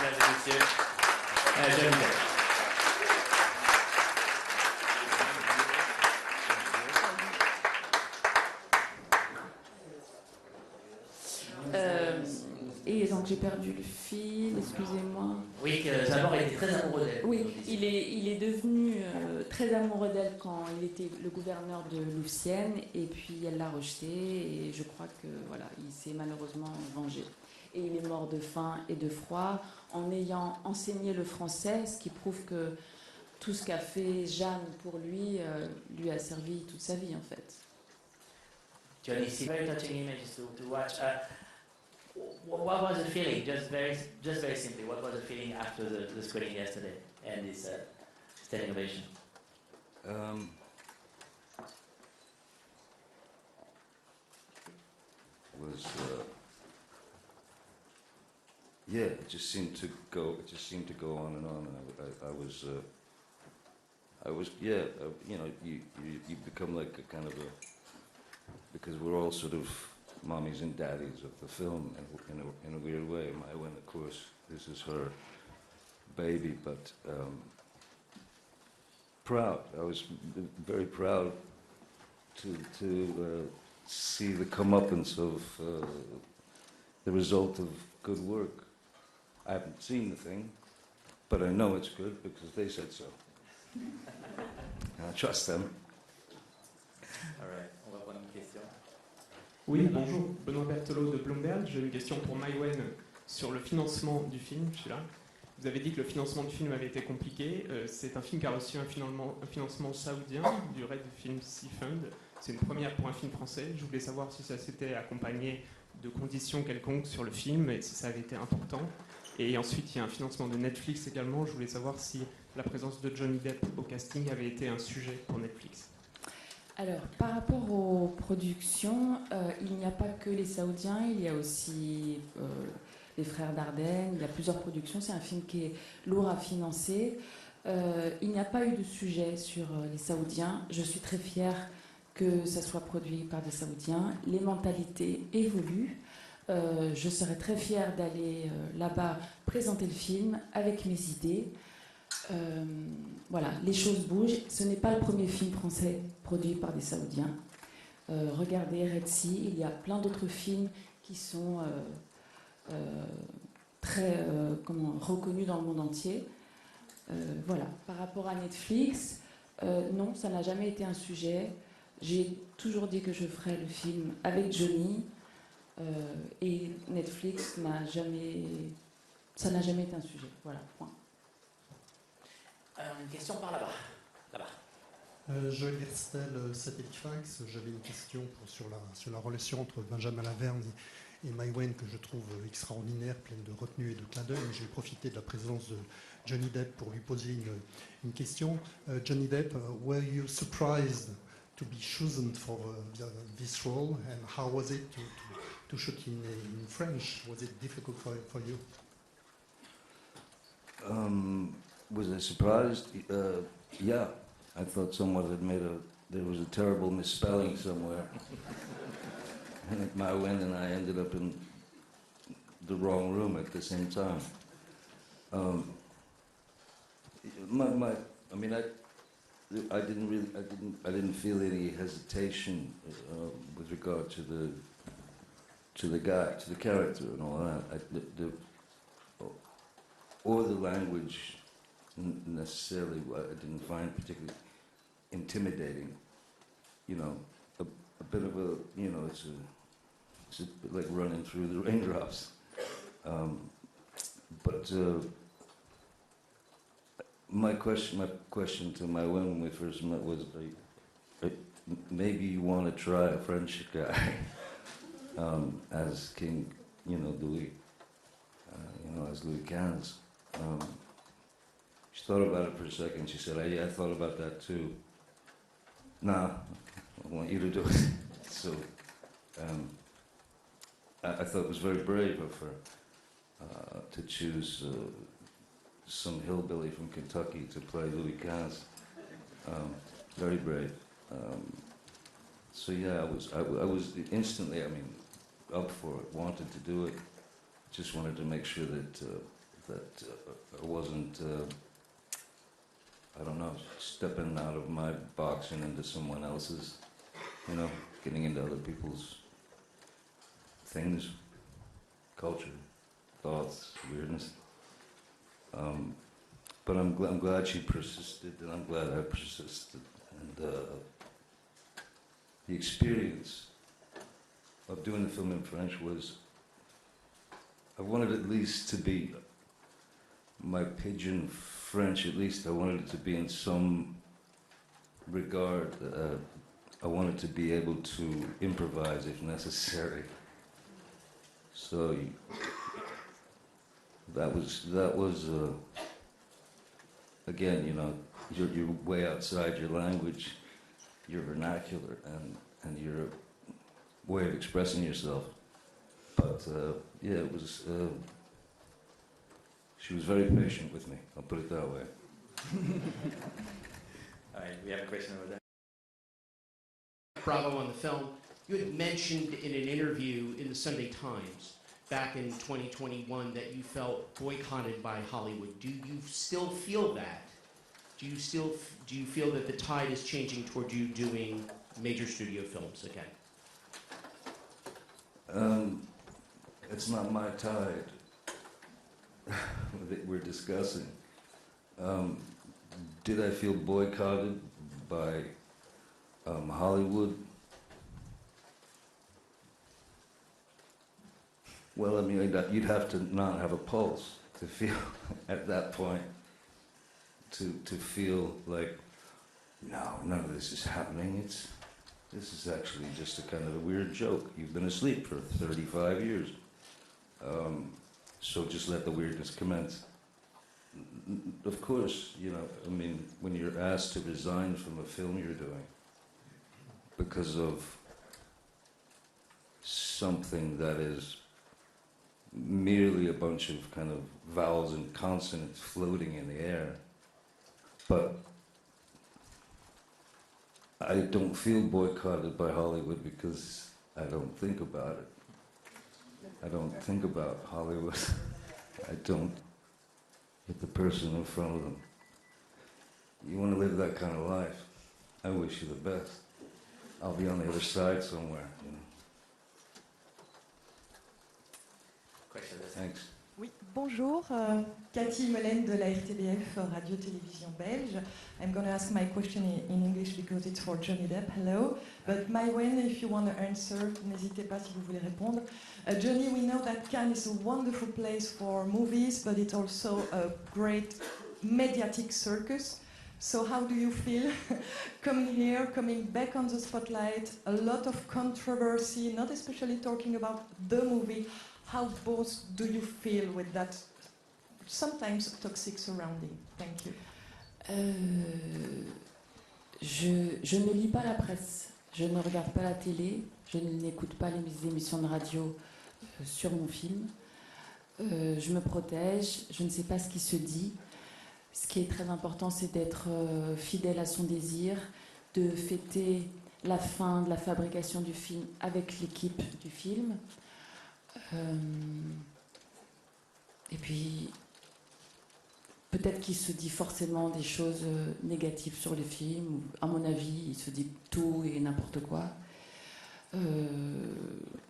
mesdames et messieurs, Johnny Depp. Et donc j'ai perdu le fil, excusez-moi. Oui, d'abord il était très amoureux d'elle. Oui, il est devenu très amoureux d'elle quand il était le gouverneur de Louvciennes, et puis elle l'a rejeté, et je crois que voilà, il s'est malheureusement vengé. Et il est mort de faim et de froid en ayant enseigné le français, ce qui prouve que tout ce qu'a fait Jeanne pour lui lui a servi toute sa vie en fait. Johnny, it's very touching images to watch. What was the feeling? Just very simply, what was the feeling after the screening yesterday and this standing ovation? Yeah, it just seemed to go. It just seemed to go on and on. And you know, you become like a kind of a, because we're all sort of mommies and daddies of the film in a weird way. Maïwenn, of course, this is her baby, but proud. I was very proud to see the comeuppance of the result of good work. I haven't seen the thing, but I know it's good because they said so. And I trust them. All right, on va prendre une question. Oui, bonjour, Benoît Berthelot de Bloomberg. J'ai une question pour Maïwenn sur le financement du film. Je suis là. Vous avez dit que le financement du film avait été compliqué. C'est un film qui a reçu un financement saoudien du Red Film Sea Fund. C'est une première pour un film français. Je voulais savoir si ça s'était accompagné de conditions quelconques sur le film et si ça avait été important. Et ensuite, il y a un financement de Netflix également. Je voulais savoir si la présence de Johnny Depp au casting avait été un sujet pour Netflix. Alors, par rapport aux productions, il n'y a pas que les Saoudiens, il y a aussi les frères Dardenne, il y a plusieurs productions. C'est un film qui est lourd à financer. Il n'y a pas eu de sujet sur les Saoudiens. Je suis très fière que ça soit produit par des Saoudiens. Les mentalités évoluent. Je serais très fière d'aller là-bas présenter le film avec mes idées. Voilà, les choses bougent. Ce n'est pas le premier film français produit par des Saoudiens. Regardez Red Sea, il y a plein d'autres films qui sont très reconnus dans le monde entier. Voilà. Par rapport à Netflix, non, ça n'a jamais été un sujet. J'ai toujours dit que je ferais le film avec Johnny, et Netflix ça n'a jamais été un sujet. Voilà, point. Une question par là-bas. Joël Gerstel, Satellite Fax. J'avais une question sur la relation entre Benjamin Laverne et Maïwenn que je trouve extraordinaire, pleine de retenue et de clin d'œil. J'ai profité de la présence de Johnny Depp pour lui poser une question. Johnny Depp, were you surprised to be chosen for this role, and how was it to shoot in French? Was it difficult for you? Was I surprised? Yeah, I thought someone had there was a terrible misspelling somewhere. And Maïwenn and I ended up in the wrong room at the same time. I didn't feel any hesitation with regard to the character and all that. Or the language necessarily, I didn't find particularly intimidating. You know, a bit of a, you know, it's a bit like running through the raindrops. But my question to Maïwenn when we first met was, maybe you want to try a French guy as King, you know, Louis, as Louis XV. She thought about it for a second. She said, I thought about that too. Nah, I want you to do it. So I thought it was very brave of her to choose some hillbilly from Kentucky to play Louis XV. Very brave. So yeah, I was instantly, up for it, wanted to do it. Just wanted to make sure that that I wasn't, I don't know, stepping out of my box and into someone else's, you know, getting into other people's things, culture, thoughts, weirdness. But I'm glad she persisted, and I'm glad I persisted. And the experience of doing the film in French was, I wanted at least to be my pidgin French, at least I wanted it to be in some regard. I wanted to be able to improvise if necessary. So that was again, you know, you're way outside your language, your vernacular, and your way of expressing yourself. But yeah, it was. She was very patient with me. I'll put it that way. All right, we have a question over there. Bravo on the film. You had mentioned in an interview in the Sunday Times back in 2021 that you felt boycotted by Hollywood. Do you still feel that? Do you feel that the tide is changing toward you doing major studio films again? It's not my tide that we're discussing. Did I feel boycotted by Hollywood? Well, I mean, you'd have to not have a pulse to feel at that point, to feel like, no, none of this is happening. This is actually just a kind of a weird joke. You've been asleep for 35 years. So just let the weirdness commence. Of course, you know, I mean, when you're asked to resign from a film you're doing because of something that is merely a bunch of kind of vowels and consonants floating in the air, but I don't feel boycotted by Hollywood because I don't think about it. I don't think about Hollywood. I don't hit the person in front of them. You want to live that kind of life? I wish you the best. I'll be on the other side somewhere, you know. Question. Thanks. Oui, bonjour, Cathy Melaine de la RTBF Radio-Télévision Belge. I'm going to ask my question in English because it's for Johnny Depp. Hello. But Maïwenn, if you want to answer, n'hésitez pas si vous voulez répondre. Johnny, we know that Cannes is a wonderful place for movies, but it's also a great mediatic circus. So how do you feel coming here, coming back on the spotlight, a lot of controversy, not especially talking about the movie. How both do you feel with that sometimes toxic surrounding? Thank you. Je ne lis pas la presse, je ne regarde pas la télé, je n'écoute pas les émissions de radio sur mon film. Je me protège, je ne sais pas ce qui se dit. Ce qui est très important, c'est d'être fidèle à son désir, de fêter la fin de la fabrication du film avec l'équipe du film. Et puis, peut-être qu'il se dit forcément des choses négatives sur le film. À mon avis, il se dit tout et n'importe quoi.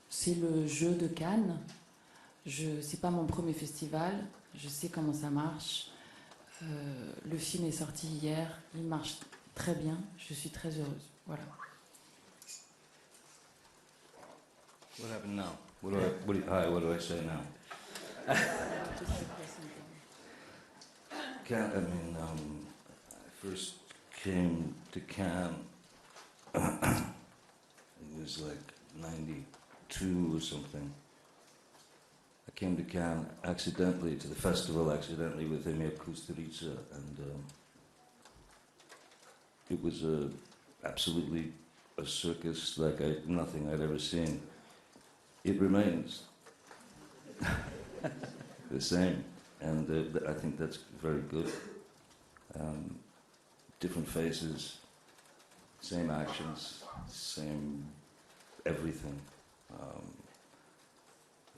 C'est le jeu de Cannes. C'est pas mon premier festival. Je sais comment ça marche. Le film est sorti hier. Il marche très bien. Je suis très heureuse. Voilà. What happened now? What do I say now? I first came to Cannes, it was like 92 or something. I came to Cannes accidentally, to the festival accidentally with Emir Kusturica, and it was absolutely a circus like nothing I'd ever seen. It remains the same, and I think that's very good. Different faces, same actions, same everything.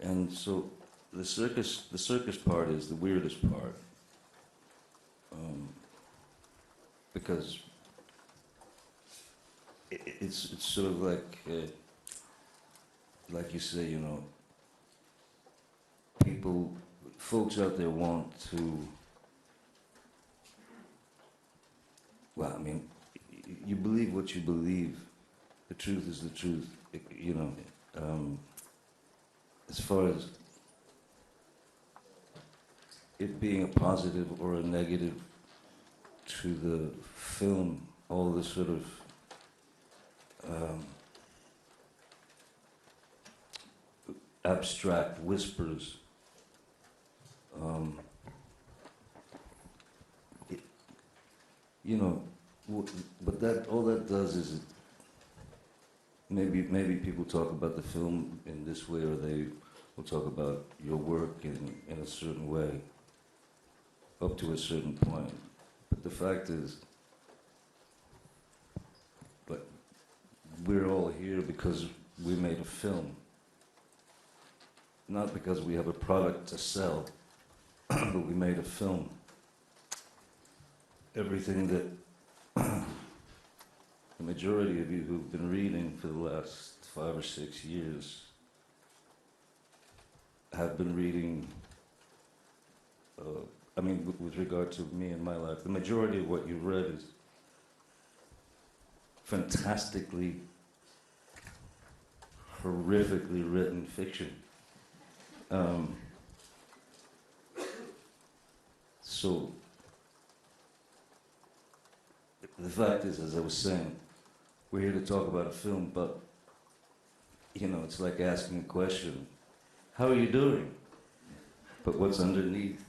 And so the circus part is the weirdest part, because it's sort of like you say, you know, folks out there want to. Well, I mean, you believe what you believe. The truth is the truth, you know. As far as it being a positive or a negative to the film, all the sort of abstract whispers, you know, but that all that does is maybe people talk about the film in this way, or they will talk about your work in a certain way, up to a certain point. But the fact is, but we're all here because we made a film, not because we have a product to sell, but we made a film. Everything that the majority of you who've been reading for the last 5 or 6 years have been reading, I mean, with regard to me and my life, the majority of what you've read is fantastically, horrifically written fiction. So, the fact is, as I was saying, we're here to talk about a film, but, you know, it's like asking a question, how are you doing? But what's underneath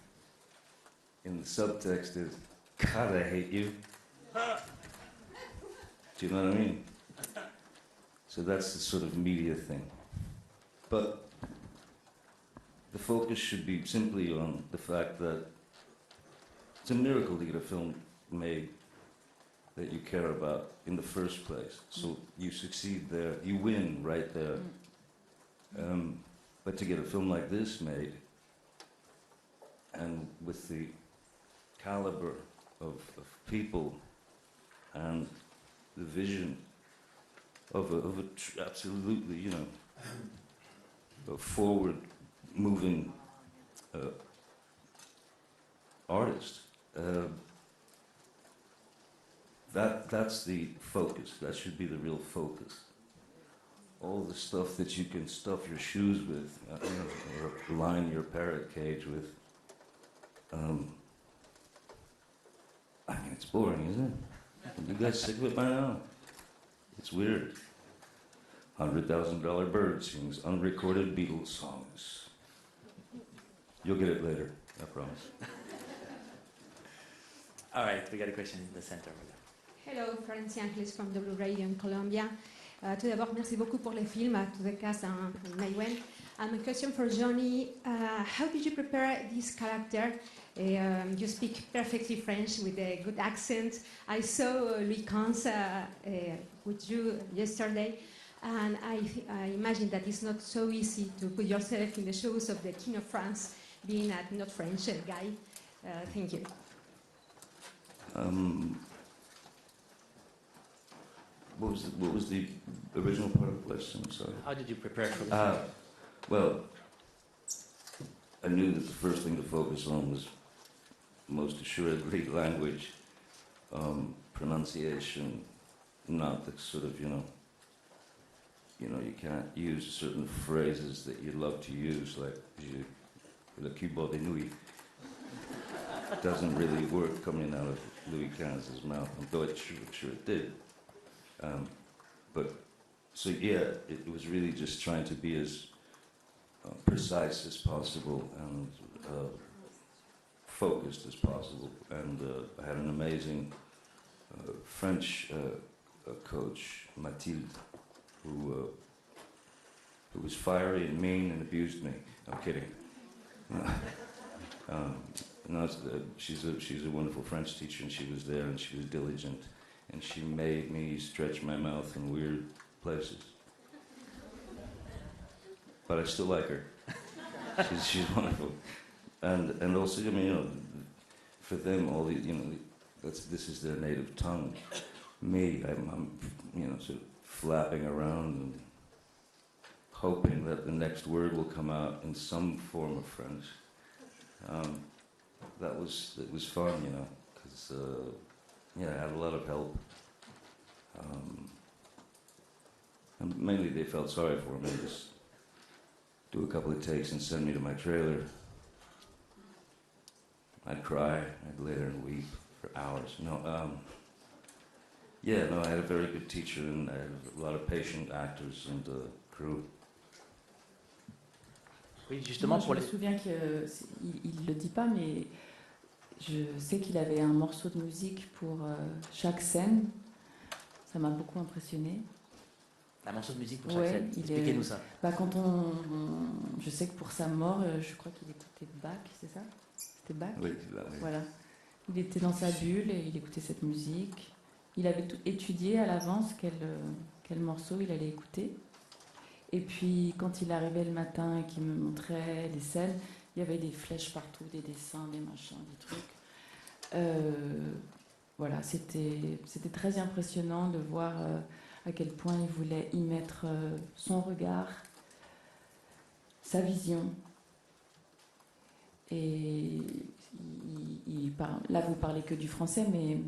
in the subtext is, God, I hate you. Do you know what I mean? So that's the sort of media thing. But the focus should be simply on the fact that it's a miracle to get a film made that you care about in the first place. So you succeed there, you win right there. But to get a film like this made, and with the caliber of people and the vision of a absolutely, you know, a forward-moving artist, that's the focus. That should be the real focus. All the stuff that you can stuff your shoes with, or line your parrot cage with. I mean, it's boring, isn't it? You guys sick of it by now? It's weird. $100,000 bird sings unrecorded Beatles songs. You'll get it later, I promise. All right, we got a question in the center over there. Hello, Francie Angeles from W Radio in Colombia. Tout d'abord, merci beaucoup pour les films, to the cast and Maïwenn. A question for Johnny. How did you prepare this character? You speak perfectly French with a good accent. I saw Louis XV with you yesterday, and I imagine that it's not so easy to put yourself in the shoes of the King of France, being a not French guy. Thank you. What was the original part of the question? I'm sorry. How did you prepare for the film? Well, I knew that the first thing to focus on was most assuredly language, pronunciation, not the sort of, you know, you can't use certain phrases that you love to use, like le cubo de nuit. It doesn't really work coming out of Louis XV's mouth, though I'm sure it did. But, so yeah, it was really just trying to be as precise as possible and focused as possible. And I had an amazing French coach, Mathilde, who was fiery and mean and abused me. I'm kidding. No, she's a wonderful French teacher, and she was there, and she was diligent, and she made me stretch my mouth in weird places. But I still like her. she's wonderful. And also, I mean, you know, for them, all the, you know, this is their native tongue. Me, I'm, you know, sort of flapping around and hoping that the next word will come out in some form of French. It was fun, you know, because yeah, I had a lot of help. And mainly they felt sorry for me. Just do a couple of takes and send me to my trailer. I'd cry, I'd lay there and weep for hours. Yeah, no, I had a very good teacher and I had a lot of patient actors and crew. Oui, justement, Moi, je me souviens qu'il ne le dit pas, mais je sais qu'il avait un morceau de musique pour chaque scène. Ça m'a beaucoup impressionné. Un morceau de musique pour chaque scène. Expliquez-nous ça. Quand je sais que pour sa mort, je crois qu'il écoutait Bach, c'est ça? C'était Bach? Oui, oui. Voilà. Il était dans sa bulle et il écoutait cette musique. Il avait tout étudié à l'avance quel morceau il allait écouter. Et puis, quand il arrivait le matin et qu'il me montrait les scènes, il y avait des flèches partout, des dessins, des machins, des trucs. Voilà, c'était très impressionnant de voir à quel point il voulait y mettre son regard, sa vision. Et là, vous parlez que du français, mais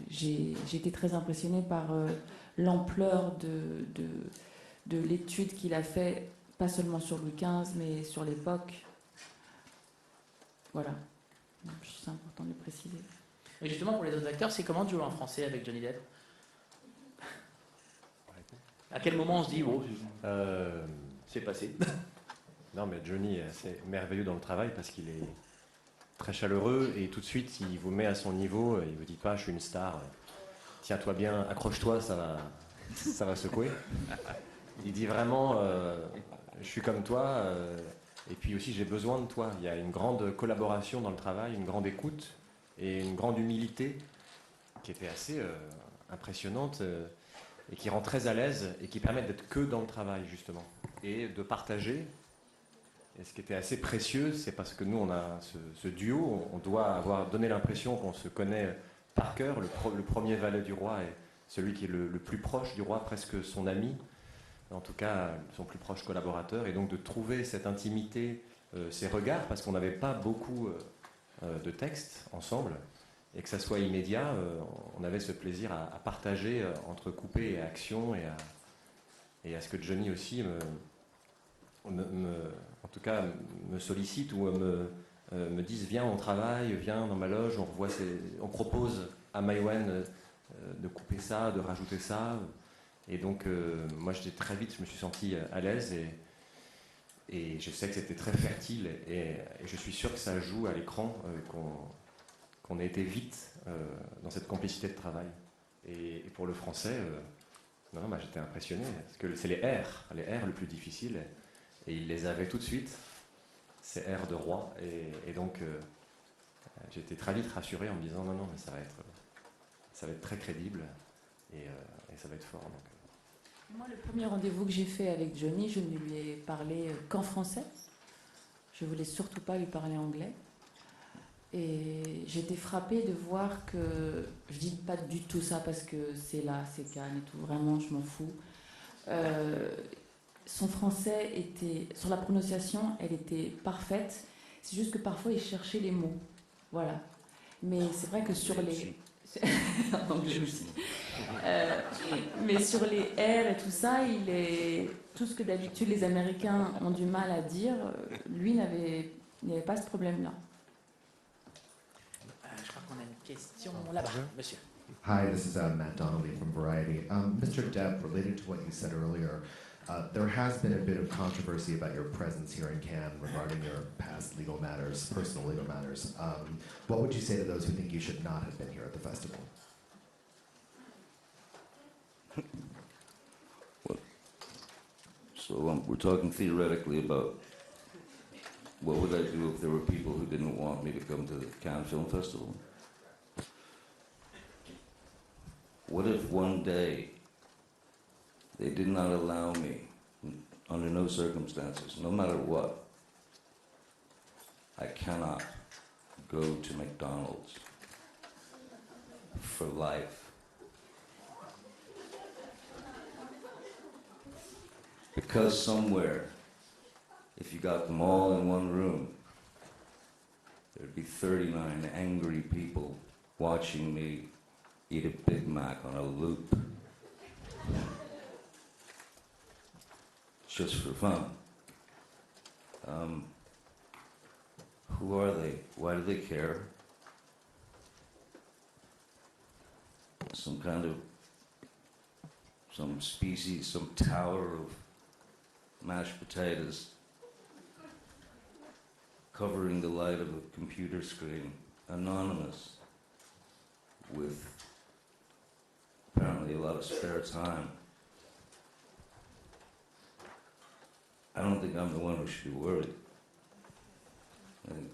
j'ai été très impressionnée par l'ampleur de l'étude qu'il a fait, pas seulement sur Louis XV, mais sur l'époque. Voilà, c'est important de le préciser. Et justement, pour les autres acteurs, c'est comment de jouer en français avec Johnny Depp? À quel moment on se dit, oh, c'est passé? Non, mais Johnny, c'est merveilleux dans le travail parce qu'il est très chaleureux et tout de suite, il vous met à son niveau. Il ne vous dit pas, je suis une star, tiens-toi bien, accroche-toi, ça va secouer. Il dit vraiment, je suis comme toi, et puis aussi j'ai besoin de toi. Il y a une grande collaboration dans le travail, une grande écoute et une grande humilité qui était assez impressionnante et qui rend très à l'aise et qui permet d'être que dans le travail justement et de partager. Et ce qui était assez précieux, c'est parce que nous on a ce duo, on doit avoir donné l'impression qu'on se connaît par cœur. Le premier valet du roi est celui qui est le plus proche du roi, presque son ami, en tout cas son plus proche collaborateur, et donc de trouver cette intimité, ces regards, parce qu'on n'avait pas beaucoup de textes ensemble, et que ça soit immédiat, on avait ce plaisir à partager entre coupé et action, et à ce que Johnny aussi en tout cas me sollicite ou me dise viens on travaille, viens dans ma loge, on propose à Maïwenn de couper ça, de rajouter ça. Et donc, moi, très vite, je me suis senti à l'aise et je sais que c'était très fertile. Et je suis sûr que ça joue à l'écran, qu'on ait été vite dans cette complicité de travail. Et pour le français, j'étais impressionné. Parce que c'est les R le plus difficile. Et il les avait tout de suite, ces R de roi. Et donc, j'étais très vite rassuré en me disant non, mais ça va être très crédible et ça va être fort. Donc. Moi, le premier rendez-vous que j'ai fait avec Johnny, je ne lui ai parlé qu'en français. Je ne voulais surtout pas lui parler anglais. Et j'étais frappée de voir que, je ne dis pas du tout ça parce que c'est là, c'est calme et tout, vraiment, je m'en fous. Son français était, sur la prononciation, elle était parfaite. C'est juste que parfois, il cherchait les mots. Voilà. Mais c'est vrai que sur les... en anglais aussi. Mais sur les R et tout ça, tout ce que d'habitude les Américains ont du mal à dire, lui il n'avait pas ce problème-là. Je crois qu'on a une question là-bas, monsieur. Hi, this is Matt Donnelly from Variety. Mr. Depp, related to what you said earlier, there has been a bit of controversy about your presence here in Cannes regarding your past legal matters, personal legal matters. What would you say to those who think you should not have been here at the festival? So we're talking theoretically about what would I do if there were people who didn't want me to come to the Cannes Film Festival? What if one day they did not allow me, under no circumstances, no matter what, I cannot go to McDonald's for life. Because somewhere, if you got them all in one room, there'd be 39 angry people watching me eat a Big Mac on a loop. Just for fun. Who are they? Why do they care? Some kind of, some species, some tower of mashed potatoes covering the light of a computer screen, anonymous, with apparently a lot of spare time. I don't think I'm the one who should be worried. I think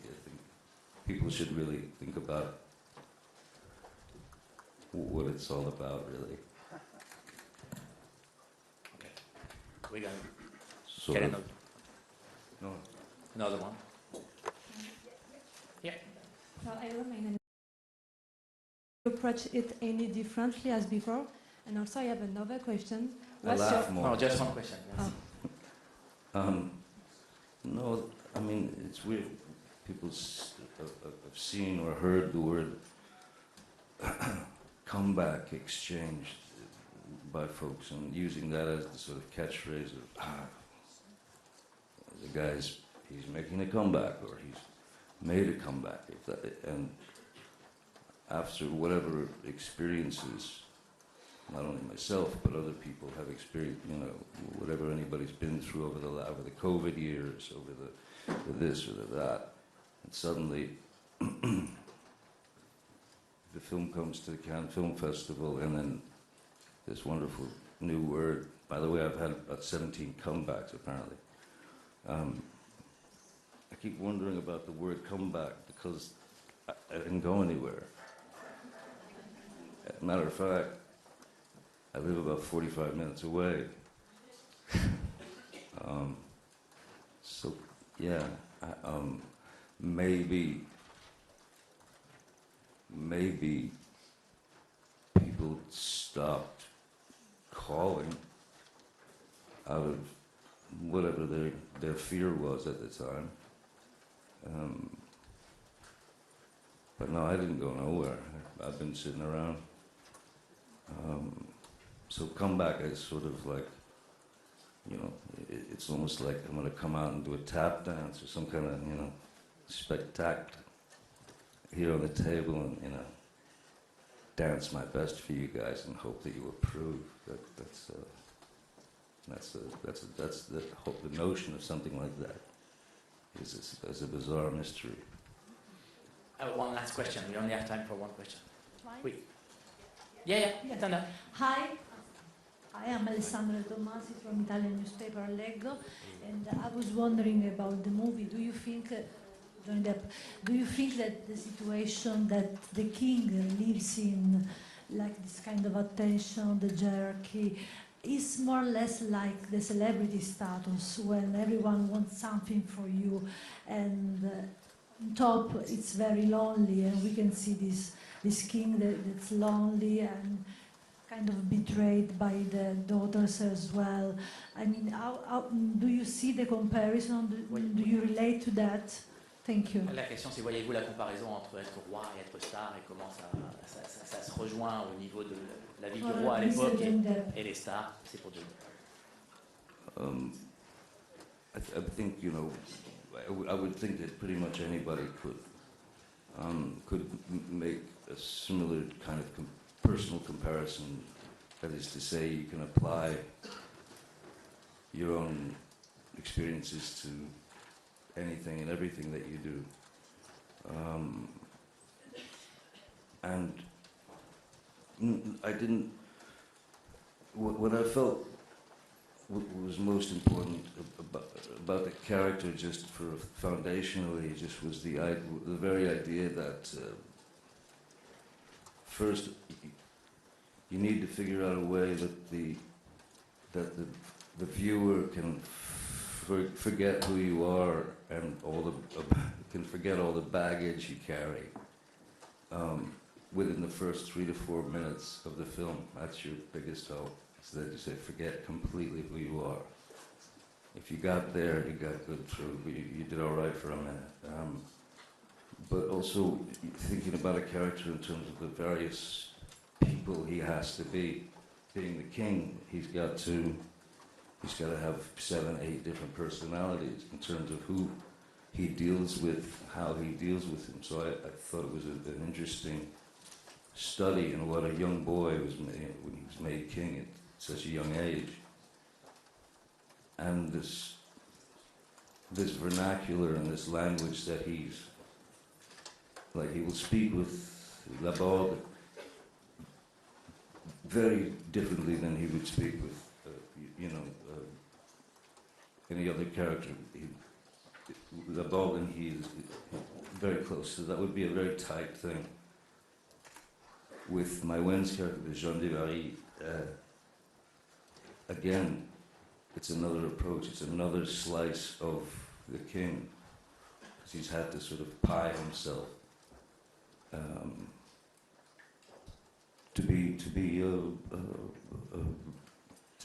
people should really think about what it's all about, really. Okay. We're going Sort get of. another. No. Another one. Yeah. Well, I remain. You approach it any differently as before? And also, I have another question. I laugh more. No, just one question. Yes. No, I mean, it's weird. People have seen or heard the word comeback exchanged by folks and using that as the sort of catchphrase of, the guy's, he's making a comeback or he's made a comeback. And after whatever experiences, not only myself, but other people have experienced, you know, whatever anybody's been through over the COVID years, over the this or the that, and suddenly the film comes to the Cannes Film Festival, and then this wonderful new word. By the way, I've had about 17 comebacks, apparently. I keep wondering about the word comeback because I didn't go anywhere. As a matter of fact, I live about 45 minutes away. So, yeah, maybe people stopped calling out of whatever their fear was at the time. But no, I didn't go nowhere. I've been sitting around. So comeback is sort of like, you know, it's almost like I'm going to come out and do a tap dance or some kind of, you know, spectacle here on the table and, you know, dance my best for you guys and hope that you approve. That's the notion of something like that. Is a bizarre mystery. One last question. We only have time for one question. Mine? Oui. Yeah. Tanda. Hi, I am Alessandra Tomasi from Italian newspaper Allegro, and I was wondering about the movie. Do you think, Johnny Depp, do you think that the situation that the king lives in, like this kind of attention, the jerky, is more or less like the celebrity status when everyone wants something for you, and on top it's very lonely, and we can see this king that's lonely and kind of betrayed by the daughters as well. I mean, how do you see the comparison? Do you relate to that? Thank you. La question, c'est voyez-vous la comparaison entre être roi et être star et comment ça se rejoint au niveau de la vie du roi à l'époque et les stars? C'est pour Johnny. I think, you know, I would think that pretty much anybody could make a similar kind of personal comparison. That is to say, you can apply your own experiences to anything and everything that you do. And I didn't, what I felt was most important about the character, just for foundationally, just was the very idea that first you need to figure out a way that the viewer can forget who you are and all can forget all the baggage you carry within the first 3 to 4 minutes of the film. That's your biggest hope. So that you say, forget completely who you are. If you got there, you got good through. You did all right for a minute. But also thinking about a character in terms of the various people he has to be. Being the king, he's got to have 7, 8 different personalities in terms of who he deals with, how he deals with him. So I thought it was an interesting study in what a young boy was made, when he was made king at such a young age. And this vernacular and this language that he will speak with La Borde very differently than he would speak with, any other character. La Borde and he is very close, so that would be a very tight thing. With Maïwenn's character, Jeanne du Barry, again, it's another approach, it's another slice of the king, because he's had to sort of pie himself to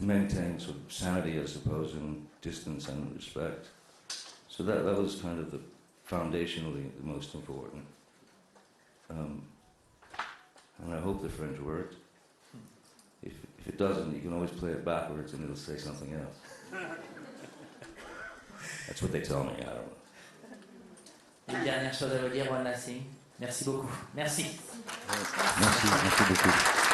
maintain sort of sanity, I suppose, and distance and respect. So that was kind of foundationally the most important. And I hope the French worked. If it doesn't, you can always play it backwards and it'll say something else. That's what they tell me, I don't know. Une dernière chose à vous dire, one last thing. Merci beaucoup. Merci. Merci beaucoup.